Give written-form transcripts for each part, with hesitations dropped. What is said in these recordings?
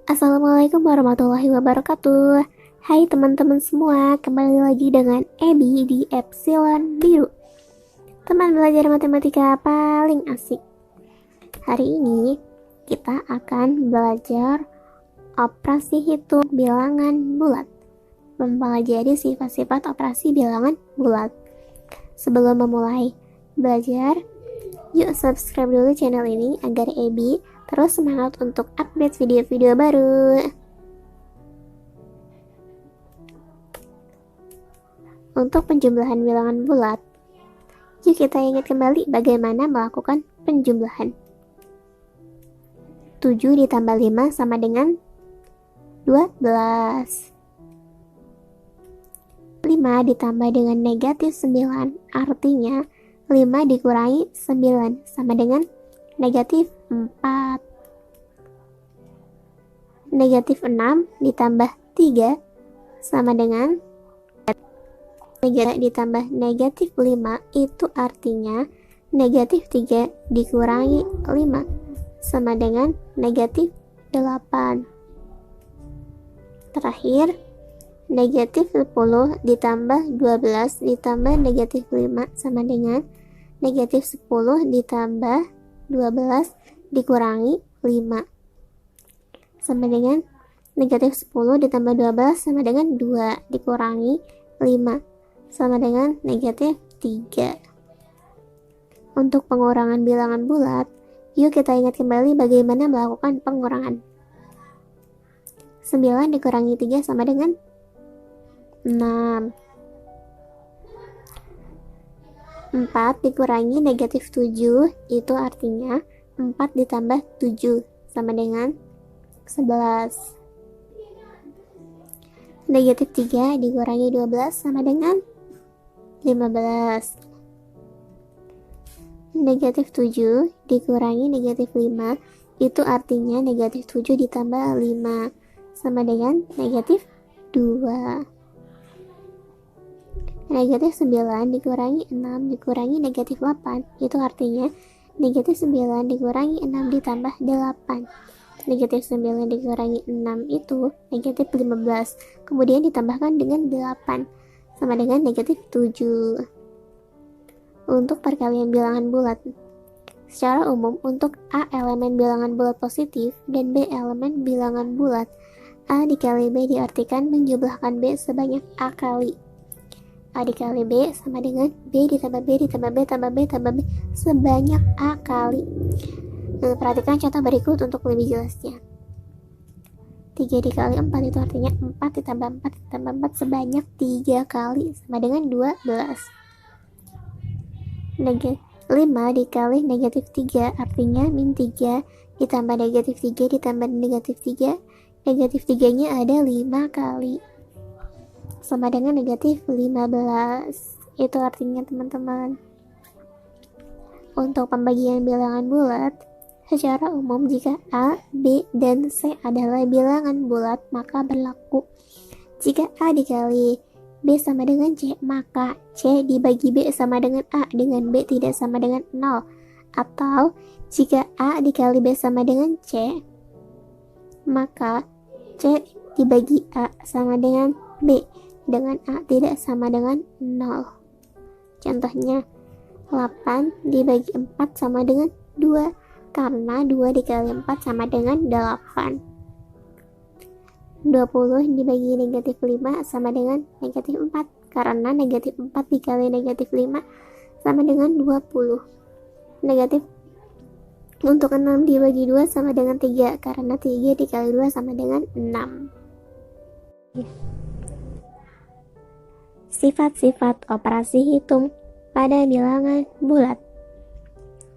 Assalamualaikum warahmatullahi wabarakatuh. Hai teman-teman semua, kembali lagi dengan Ebi di Epsilon Biru, teman belajar matematika paling asik. Hari ini kita akan belajar operasi hitung bilangan bulat, mempelajari sifat-sifat operasi bilangan bulat. Sebelum memulai belajar, yuk subscribe dulu channel ini agar Ebi terus semangat untuk update video-video baru. Untuk penjumlahan bilangan bulat, yuk kita ingat kembali bagaimana melakukan penjumlahan. 7 ditambah 5 sama dengan 12. 5 ditambah dengan negatif 9, artinya 5 dikurangi 9 sama dengan negatif 4. Negatif 6 ditambah 3 sama dengan ditambah negatif 5, itu artinya negatif 3 dikurangi 5 sama dengan negatif 8. Terakhir, negatif 10 ditambah 12 ditambah negatif 5 sama dengan negatif 10 ditambah 12 dikurangi 5 sama dengan negatif 10 ditambah 12 sama dengan 2 dikurangi 5 sama dengan negatif 3. Untuk pengurangan bilangan bulat, yuk kita ingat kembali bagaimana melakukan pengurangan. 9 dikurangi 3 sama dengan 6. 4 dikurangi negatif 7, itu artinya 4 ditambah 7 sama dengan 11. Negatif 3 dikurangi 12 sama dengan 15. Negatif 7 dikurangi negatif 5, itu artinya negatif 7 ditambah 5 sama dengan negatif 2. Negatif 9 dikurangi 6 dikurangi negatif 8, itu artinya negatif 9 dikurangi 6 ditambah 8. Negatif 9 dikurangi 6 itu negatif 15, kemudian ditambahkan dengan 8 sama dengan negatif 7. Untuk perkalian bilangan bulat, secara umum untuk A elemen bilangan bulat positif dan B elemen bilangan bulat, A dikali B diartikan menjumlahkan B sebanyak A kali. A dikali B sama dengan B ditambah B ditambah B tambah B tambah B sebanyak A kali. Perhatikan contoh berikut untuk lebih jelasnya. 3 dikali 4 itu artinya 4 ditambah 4 ditambah 4 sebanyak 3 kali sama dengan 12. 5 dikali negatif 3 artinya min 3 ditambah negatif 3 ditambah negatif 3, negatif 3 nya ada 5 kali sama dengan negatif 15. Itu artinya teman-teman. Untuk pembagian bilangan bulat, secara umum jika A, B, dan C adalah bilangan bulat, maka berlaku jika A dikali B sama dengan C, maka C dibagi B sama dengan A dengan B tidak sama dengan 0. Atau jika A dikali B sama dengan C, maka C dibagi A sama dengan B dengan A tidak sama dengan 0. Contohnya 8 dibagi 4 sama dengan 2, karena 2 dikali 4 sama dengan 8. 20 dibagi negatif 5 sama dengan negatif 4, karena negatif 4 dikali negatif 5 sama dengan 20. Negatif untuk 6 dibagi 2 sama dengan 3, karena 3 dikali 2 sama dengan 6. Sifat-sifat operasi hitung pada bilangan bulat.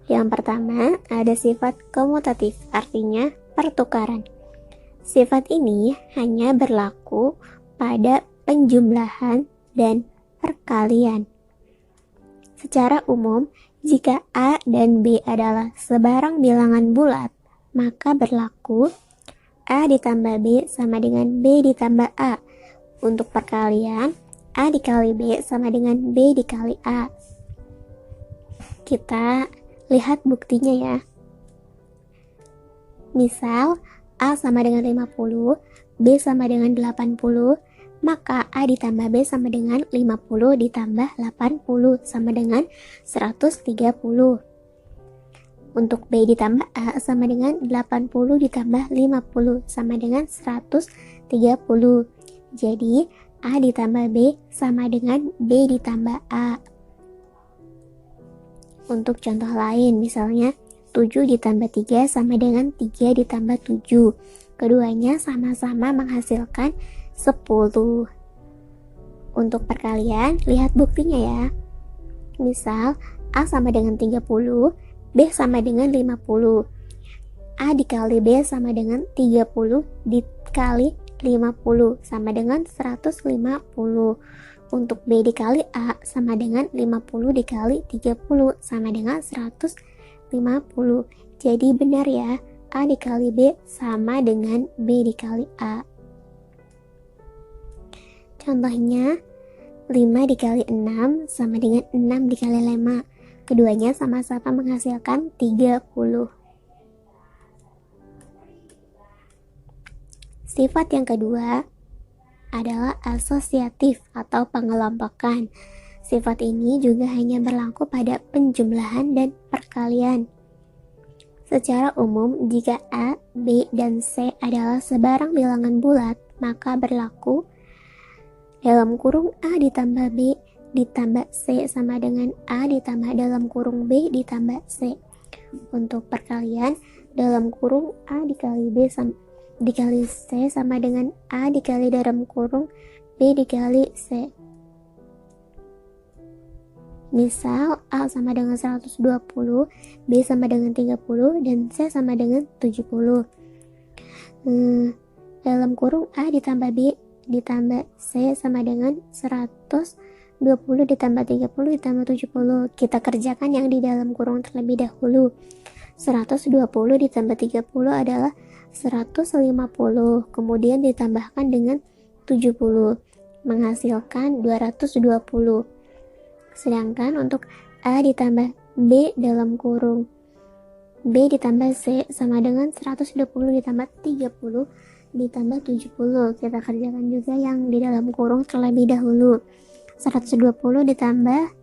Yang pertama, ada sifat komutatif, artinya pertukaran. Sifat ini hanya berlaku pada penjumlahan dan perkalian. Secara umum, jika A dan B adalah sebarang bilangan bulat, maka berlaku A ditambah B sama dengan B ditambah A. Untuk perkalian, A dikali B sama dengan B dikali A. Kita lihat buktinya ya. Misal, A sama dengan 50, B sama dengan 80, maka A ditambah B sama dengan 50 ditambah 80 sama dengan 130. Untuk B ditambah A sama dengan 80 ditambah 50 sama dengan 130. Jadi A ditambah B sama dengan B ditambah A. Untuk contoh lain, misalnya 7 ditambah 3 sama dengan 3 ditambah 7. Keduanya sama-sama menghasilkan 10. Untuk perkalian, lihat buktinya ya. Misal, A sama dengan 30, B sama dengan 50. A dikali B sama dengan 30 dikali 50 sama dengan 150. Untuk B dikali A sama dengan 50 dikali 30 sama dengan 150. Jadi benar ya, A dikali B sama dengan B dikali A. Contohnya, 5 dikali 6 sama dengan 6 dikali 5. Keduanya sama-sama menghasilkan 30. Sifat yang kedua adalah asosiatif atau pengelompokan. Sifat ini juga hanya berlaku pada penjumlahan dan perkalian. Secara umum, jika A, B, dan C adalah sebarang bilangan bulat, maka berlaku dalam kurung A ditambah B ditambah C sama dengan A ditambah dalam kurung B ditambah C. Untuk perkalian, dalam kurung A dikali B dikali C sama dengan A dikali dalam kurung B dikali C. Misal A sama dengan 120, B sama dengan 30, dan C sama dengan 70. Dalam kurung A ditambah B ditambah C sama dengan 120 ditambah 30 ditambah 70. Kita kerjakan yang di dalam kurung terlebih dahulu. 120 ditambah 30 adalah 150, kemudian ditambahkan dengan 70, menghasilkan 220. Sedangkan untuk A ditambah B dalam kurung B ditambah C sama dengan 120 ditambah 30 ditambah 70. Kita kerjakan juga yang di dalam kurung terlebih dahulu. 120 ditambah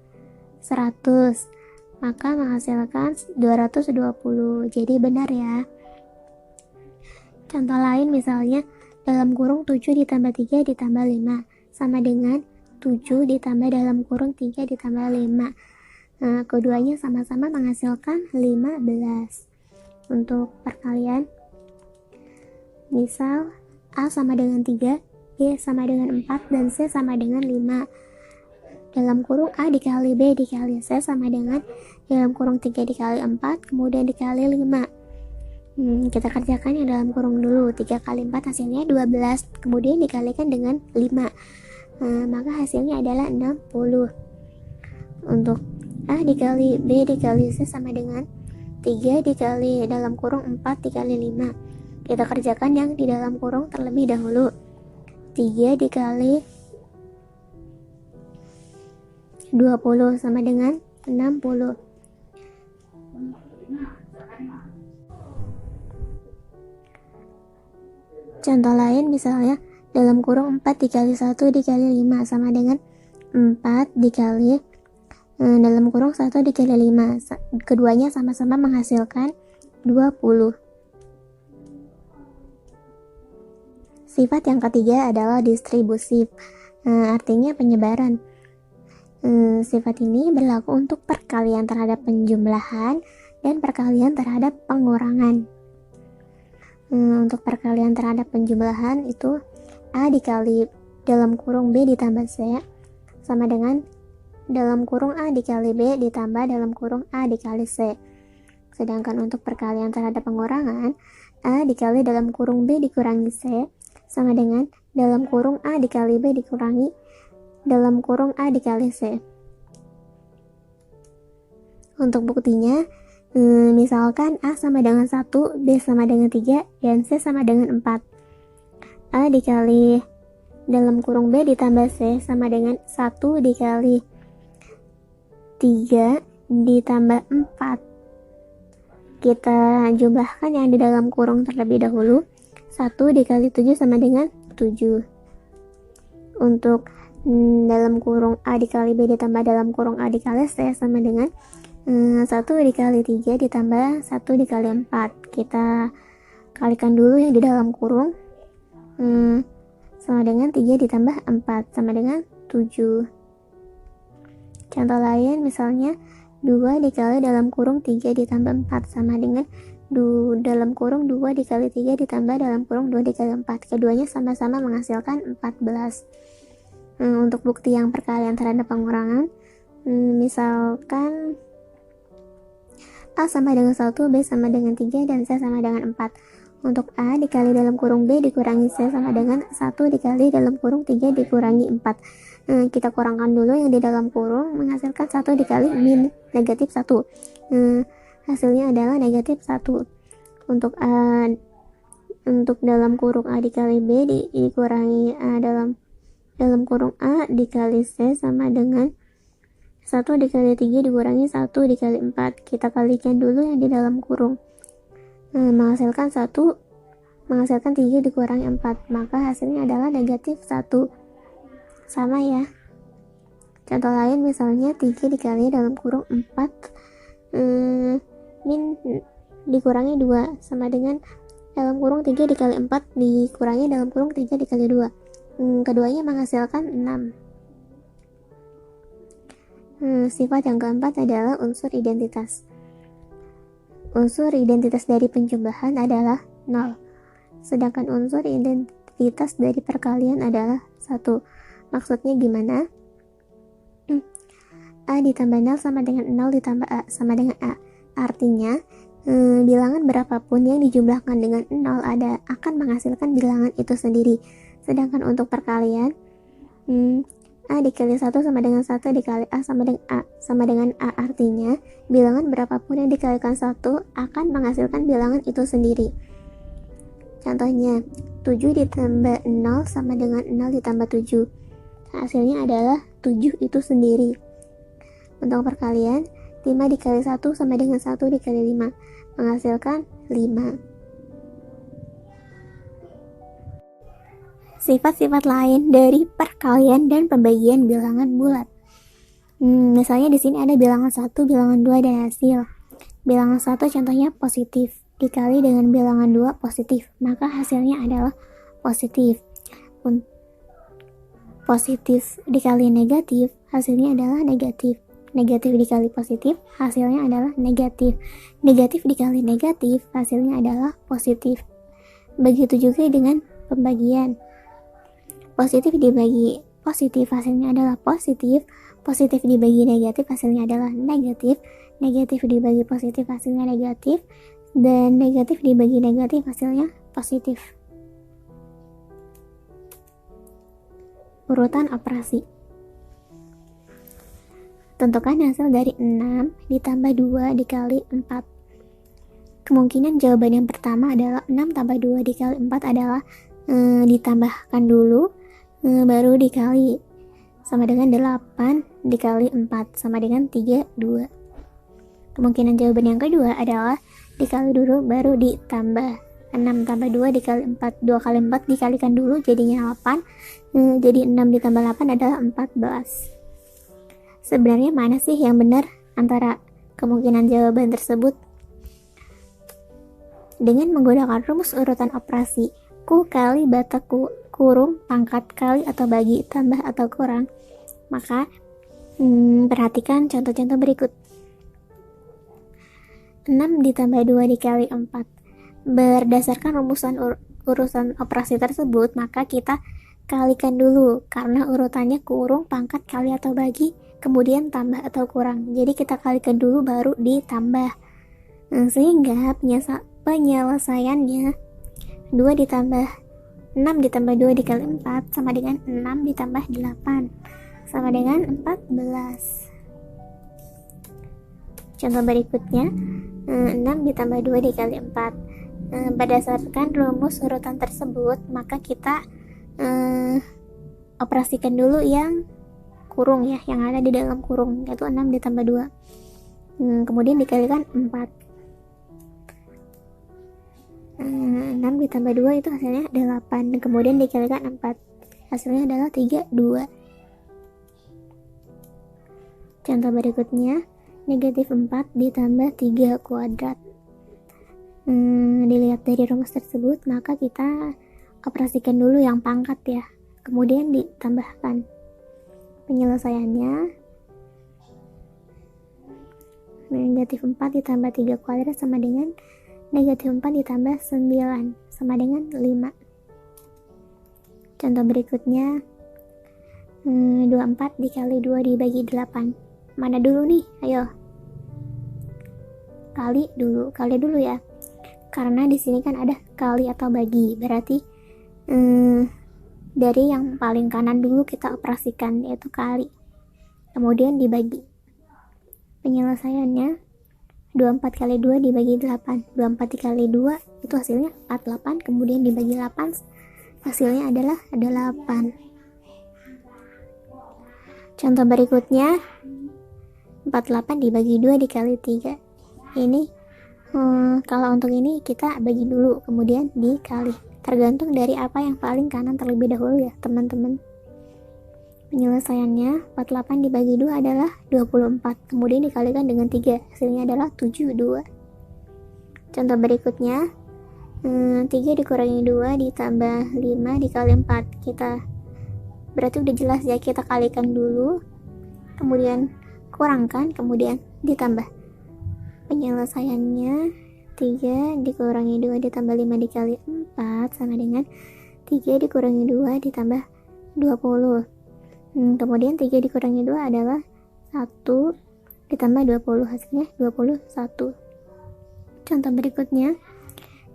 100, maka menghasilkan 220. Jadi benar ya. Contoh lain misalnya, dalam kurung 7 ditambah 3 ditambah 5 sama dengan 7 ditambah dalam kurung 3 ditambah 5. Nah, keduanya sama-sama menghasilkan 15. Untuk perkalian, misal A sama dengan 3, B sama dengan 4, dan C sama dengan 5. Dalam kurung A dikali B dikali C sama dengan dalam kurung 3 dikali 4, kemudian dikali 5. Kita kerjakan yang dalam kurung dulu. 3 kali 4 hasilnya 12, kemudian dikalikan dengan 5. Maka hasilnya adalah 60. Untuk A dikali B dikali C sama dengan 3 dikali dalam kurung 4 dikali 5. Kita kerjakan yang di dalam kurung terlebih dahulu. 3 dikali 20 sama dengan 60. Contoh lain misalnya, dalam kurung 4 dikali 1 dikali 5 sama dengan 4 dikali dalam kurung 1 dikali 5. Keduanya sama-sama menghasilkan 20. Sifat yang ketiga adalah distribusif, artinya penyebaran. Sifat ini berlaku untuk perkalian terhadap penjumlahan dan perkalian terhadap pengurangan. Untuk perkalian terhadap penjumlahan itu A dikali dalam kurung B ditambah C sama dengan dalam kurung A dikali B ditambah dalam kurung A dikali C. Sedangkan untuk perkalian terhadap pengurangan, A dikali dalam kurung B dikurangi C sama dengan dalam kurung A dikali B dikurangi dalam kurung A dikali C. Untuk buktinya, misalkan A sama dengan 1, B sama dengan 3, dan C sama dengan 4. A dikali dalam kurung B ditambah C sama dengan 1 dikali 3 ditambah 4. Kita jumlahkan yang di dalam kurung terlebih dahulu. 1 dikali 7 sama dengan 7. Untuk dalam kurung A dikali B ditambah dalam kurung A dikali C sama dengan 1 dikali 3 ditambah 1 dikali 4. Kita kalikan dulu yang di dalam kurung. Sama dengan 3 ditambah 4 sama dengan 7. Contoh lain misalnya 2 dikali dalam kurung 3 ditambah 4 sama dengan dalam kurung 2 dikali 3 ditambah dalam kurung 2 dikali 4. Keduanya sama-sama menghasilkan 14. Untuk bukti yang perkalian terhadap pengurangan, misalkan A sama dengan 1, B sama dengan 3, dan C sama dengan 4. Untuk A dikali dalam kurung B dikurangi C sama dengan 1 dikali dalam kurung 3 dikurangi 4. Kita kurangkan dulu yang di dalam kurung, menghasilkan 1 dikali min negatif 1. Hasilnya adalah negatif 1. Untuk dalam kurung A dikali B dikurangi A dalam kurung A dikali C sama dengan 1 dikali 3 dikurangi 1 dikali 4. Kita kalikan dulu yang di dalam kurung. Menghasilkan 3 dikurangi 4, maka hasilnya adalah negatif 1. Sama ya. Contoh lain misalnya 3 dikali dalam kurung 4 min dikurangi 2 sama dengan dalam kurung 3 dikali 4 dikurangi dalam kurung 3 dikali 2. Keduanya menghasilkan 6. Sifat yang keempat adalah unsur identitas. Unsur identitas dari penjumlahan adalah 0, sedangkan unsur identitas dari perkalian adalah 1. Maksudnya gimana? A ditambah 0 sama dengan 0 ditambah A sama dengan A. Artinya, bilangan berapapun yang dijumlahkan dengan 0 akan menghasilkan bilangan itu sendiri. Sedangkan untuk perkalian, A dikali 1 sama dengan 1 dikali A sama dengan A. Artinya, bilangan berapapun yang dikalikan 1 akan menghasilkan bilangan itu sendiri. Contohnya, 7 ditambah 0 sama dengan 0 ditambah 7. Hasilnya adalah 7 itu sendiri. Untuk perkalian, 5 dikali 1 sama dengan 1 dikali 5, menghasilkan 5. Sifat-sifat lain dari perkalian dan pembagian bilangan bulat. Misalnya di sini ada bilangan 1, bilangan 2, dan hasil. Bilangan 1 contohnya positif, dikali dengan bilangan 2 positif, maka hasilnya adalah positif. Positif dikali negatif, hasilnya adalah negatif. Negatif dikali positif, hasilnya adalah negatif. Negatif dikali negatif, hasilnya adalah positif. Begitu juga dengan pembagian. Positif dibagi positif, hasilnya adalah positif. Positif dibagi negatif, hasilnya adalah negatif. Negatif dibagi positif, hasilnya negatif. Dan negatif dibagi negatif, hasilnya positif. Urutan operasi. Tentukan hasil dari 6 ditambah 2 dikali 4. Kemungkinan jawaban yang pertama adalah 6 tambah 2 dikali 4 adalah ditambahkan dulu, baru dikali, sama dengan 8 dikali 4 sama dengan 32. Kemungkinan jawaban yang kedua adalah dikali dulu baru ditambah. 6 tambah 2 dikali 4, 2 kali 4 dikalikan dulu jadinya 8. Jadi 6 ditambah 8 adalah 14. Sebenarnya mana sih yang benar antara kemungkinan jawaban tersebut? Dengan menggunakan rumus urutan operasi ku kali bata kurung pangkat kali atau bagi tambah atau kurang, maka perhatikan contoh-contoh berikut. 6 ditambah 2 dikali 4. Berdasarkan rumusan urutan operasi tersebut, maka kita kalikan dulu karena urutannya kurung pangkat kali atau bagi, kemudian tambah atau kurang. Jadi kita kalikan dulu baru ditambah. Sehingga penyelesaiannya 6 ditambah 2 dikali 4 sama dengan 6 ditambah 8 sama dengan 14. Contoh berikutnya, 6 ditambah 2 dikali 4. Berdasarkan rumus urutan tersebut, maka kita operasikan dulu yang kurung ya, yang ada di dalam kurung, yaitu 6 ditambah 2. Kemudian dikalikan 4. 6 6 ditambah 2 itu hasilnya 8, kemudian dikalikan 4, hasilnya adalah 32. Contoh berikutnya, negatif 4 ditambah 3 kuadrat. Dilihat dari rumus tersebut, maka kita operasikan dulu yang pangkat ya, kemudian ditambahkan. Penyelesaiannya, negatif 4 ditambah 3 kuadrat sama dengan negatif 4 ditambah 9 sama dengan 5. Contoh berikutnya, 24 dikali 2 dibagi 8. Mana dulu nih? Ayo. Kali dulu ya. Karena di sini kan ada kali atau bagi. Berarti dari yang paling kanan dulu kita operasikan, yaitu kali. Kemudian dibagi. Penyelesaiannya 24 kali 2 dibagi 8. 24 dikali 2 itu hasilnya 48, kemudian dibagi 8 hasilnya adalah 8. Contoh berikutnya, 48 dibagi 2 dikali 3. Ini kalau untuk ini kita bagi dulu kemudian dikali, tergantung dari apa yang paling kanan terlebih dahulu ya teman-teman. Penyelesaiannya 48 dibagi 2 adalah 24, kemudian dikalikan dengan 3, hasilnya adalah 72. Contoh berikutnya, 3 dikurangi 2 ditambah 5 dikali 4. Kita berarti udah jelas ya, kita kalikan dulu, kemudian kurangkan, kemudian ditambah. Penyelesaiannya 3 dikurangi 2 ditambah 5 dikali 4 sama dengan 3 dikurangi 2 ditambah 20. Kemudian 3 dikurangi 2 adalah 1 ditambah 20, hasilnya 21. Contoh berikutnya,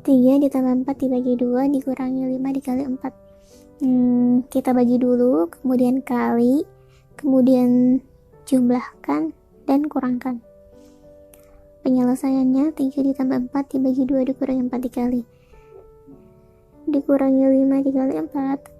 3 ditambah 4 dibagi 2 dikurangi 5 dikali 4. Kita bagi dulu, kemudian kali, kemudian jumlahkan dan kurangkan. Penyelesaiannya 3 ditambah 4 dibagi 2 dikurangi 4 dikali 5 dikali 4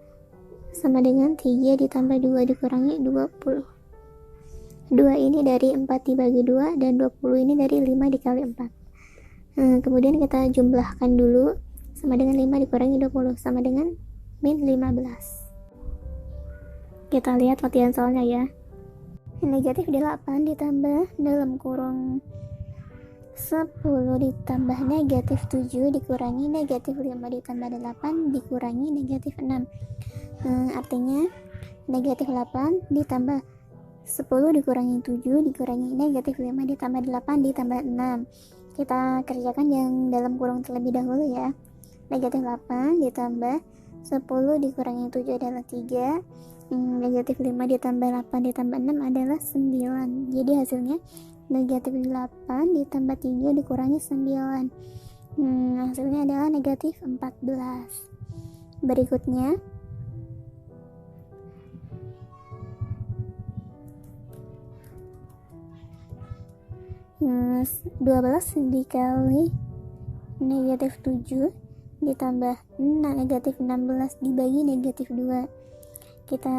sama dengan 3 ditambah 2 dikurangi 20. 2 ini dari 4 dibagi 2 dan 20 ini dari 5 dikali 4. Kemudian kita jumlahkan dulu, sama dengan 5 dikurangi 20 sama dengan min 15. Kita lihat latihan soalnya ya. Negatif 8 ditambah dalam kurung 10 ditambah negatif 7 dikurangi negatif 5 ditambah 8 dikurangi negatif 6. Artinya negatif 8 ditambah 10 dikurangi 7 dikurangi negatif 5 ditambah 8 ditambah 6. Kita kerjakan yang dalam kurung terlebih dahulu ya. Negatif 8 ditambah 10 dikurangi 7 adalah 3. Negatif 5 ditambah 8 ditambah 6 adalah 9. Jadi hasilnya negatif 8 ditambah 3 dikurangi 9. Hasilnya adalah negatif 14. Berikutnya, 12 dikali negatif 7 ditambah negatif 16 dibagi negatif 2. Kita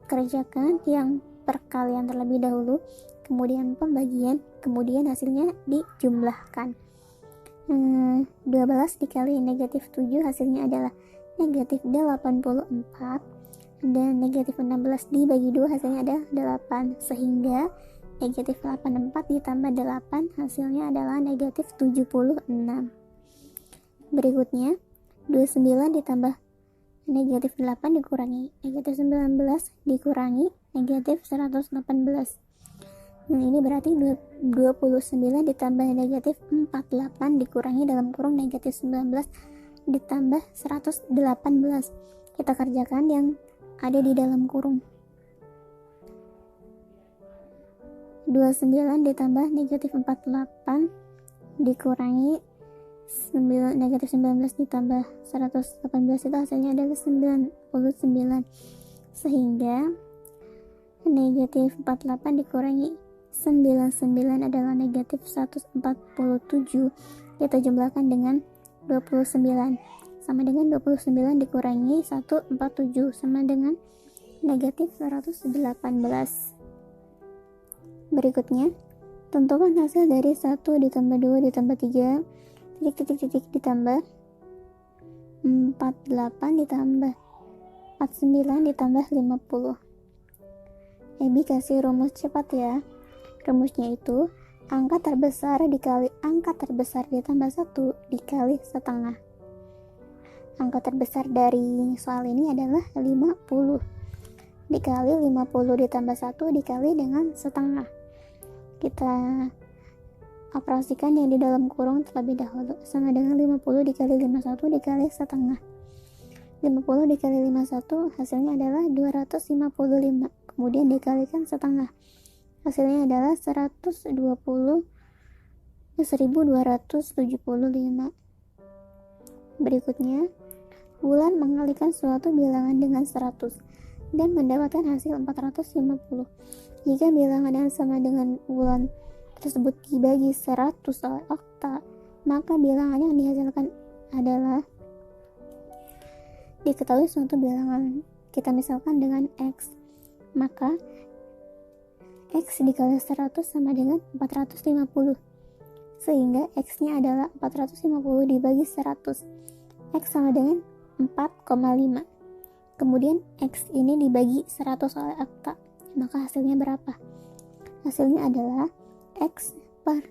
kerjakan yang perkalian terlebih dahulu, kemudian pembagian, kemudian hasilnya dijumlahkan. 12 dikali negatif 7 hasilnya adalah negatif 84, dan negatif 16 dibagi 2 hasilnya adalah 8, sehingga negatif 84 ditambah 8 hasilnya adalah negatif 76. Berikutnya, 29 ditambah negatif 8 dikurangi negatif 19 dikurangi negatif 118. Ini berarti 29 ditambah negatif 48 dikurangi dalam kurung negatif 19 ditambah 118. Kita kerjakan yang ada di dalam kurung. 29 ditambah negatif 48 dikurangi negatif 19 ditambah 118 itu hasilnya adalah 99, sehingga negatif 48 dikurangi 99 adalah negatif 147. Kita jumlahkan dengan 29 sama dengan 29 dikurangi 147 sama dengan negatif 118. Berikutnya, tentukan hasil dari 1 ditambah 2 ditambah 3 titik ditambah 48 ditambah 49 ditambah 50. Ebi kasih rumus cepat ya. Rumusnya itu angka terbesar dikali angka terbesar ditambah 1 dikali setengah. Angka terbesar dari soal ini adalah 50 dikali 50 ditambah 1 dikali dengan setengah. Kita operasikan yang di dalam kurung terlebih dahulu, sama dengan 50 dikali 51 dikali setengah. 50 dikali 51 hasilnya adalah 255, kemudian dikalikan setengah, hasilnya adalah 1275. Berikutnya, Wulan mengalikan suatu bilangan dengan 100 dan mendapatkan hasil 450. Jika bilangan yang sama dengan Wulan tersebut dibagi 100 oleh okta, maka bilangan yang dihasilkan adalah, diketahui suatu bilangan kita misalkan dengan X, maka X dikali 100 sama dengan 450, sehingga X nya adalah 450 dibagi 100. X sama dengan 4,5. Kemudian X ini dibagi 100 oleh okta, maka hasilnya berapa? Hasilnya adalah X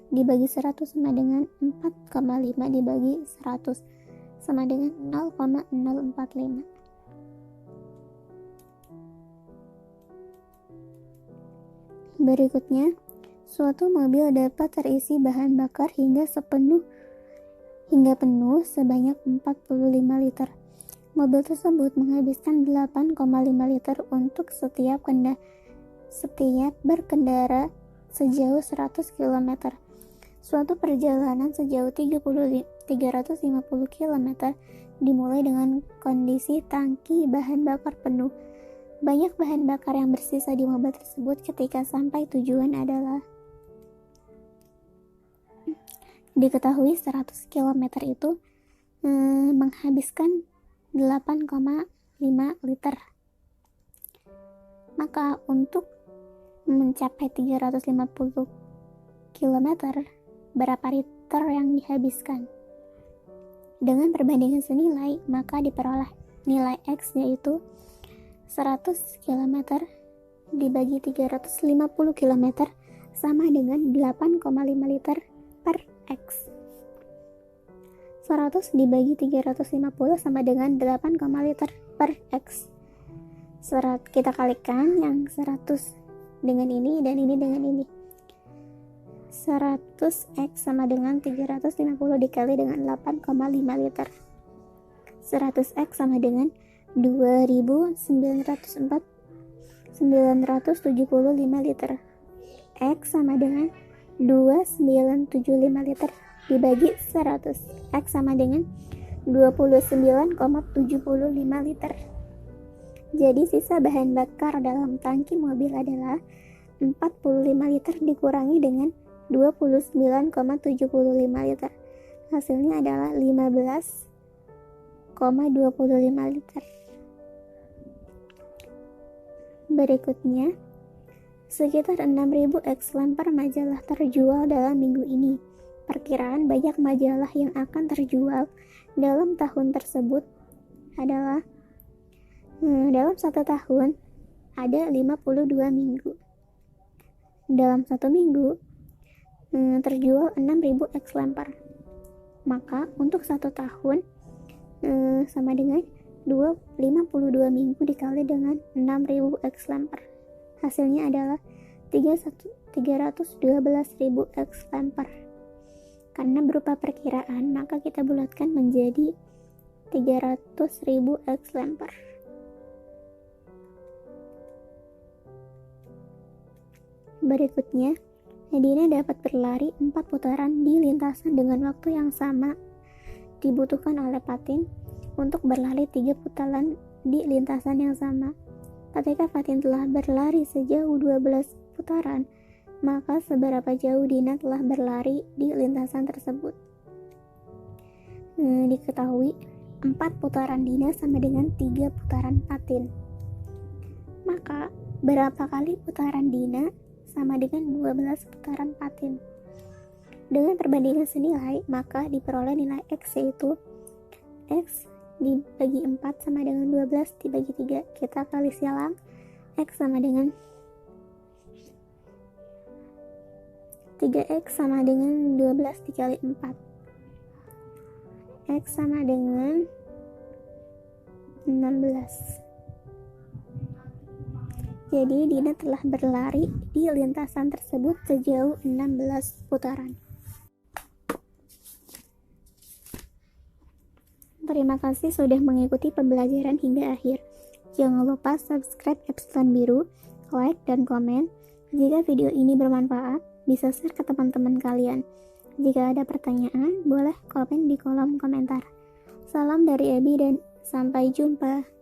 dibagi 100 sama dengan 4,5 dibagi 100 sama dengan 0,045. Berikutnya, suatu mobil dapat terisi bahan bakar hingga penuh sebanyak 45 liter. Mobil tersebut menghabiskan 8,5 liter untuk setiap berkendara sejauh 100 km. Suatu perjalanan sejauh 350 km dimulai dengan kondisi tangki bahan bakar penuh. Banyak bahan bakar yang bersisa di mobil tersebut ketika sampai tujuan adalah, diketahui 100 km itu menghabiskan 8,5 liter. Maka untuk mencapai 350 km, berapa liter yang dihabiskan? Dengan perbandingan senilai, maka diperoleh nilai X, yaitu 100 km dibagi 350 km sama dengan 8,5 liter per X. 100 dibagi 350 sama dengan 8, liter per X. Kita kalikan yang 100 dengan ini dan ini dengan ini. 100X sama dengan 350 dikali dengan 8,5 liter. 100X sama dengan 2.975 liter. X sama dengan 2.975 liter dibagi 100. X sama dengan 29,75 liter. Jadi sisa bahan bakar dalam tangki mobil adalah 45 liter dikurangi dengan 29,75 liter. Hasilnya adalah 15,25 liter. Berikutnya, sekitar 6.000 eksemplar majalah terjual dalam minggu ini. Perkiraan banyak majalah yang akan terjual dalam tahun tersebut adalah, dalam satu tahun ada 52 minggu. Dalam satu minggu terjual 6.000 eksemplar. Maka untuk satu tahun sama dengan 52 minggu dikali dengan 6.000 eksemplar. Hasilnya adalah 312.000 eksemplar. Karena berupa perkiraan, maka kita bulatkan menjadi 300.000 eksemplar. Berikutnya, Medina dapat berlari 4 putaran di lintasan dengan waktu yang sama. Dibutuhkan oleh Fatin untuk berlari 3 putaran di lintasan yang sama. Ketika Fatin telah berlari sejauh 12 putaran, maka seberapa jauh Dina telah berlari di lintasan tersebut? Diketahui 4 putaran Dina sama dengan 3 putaran Fatin. Maka berapa kali putaran Dina sama dengan 12 putaran Fatin? Dengan perbandingan senilai, maka diperoleh nilai X, yaitu X dibagi 4 sama dengan 12 dibagi 3. Kita kali silang, X sama dengan 3X sama dengan 12 dikali 4. X sama dengan 16. Jadi Dina telah berlari di lintasan tersebut sejauh 16 putaran. Terima kasih sudah mengikuti pembelajaran hingga akhir. Jangan lupa subscribe Epsilon Biru, like dan komen. Jika video ini bermanfaat, bisa share ke teman-teman kalian. Jika ada pertanyaan, boleh komen di kolom komentar. Salam dari Ebi dan sampai jumpa.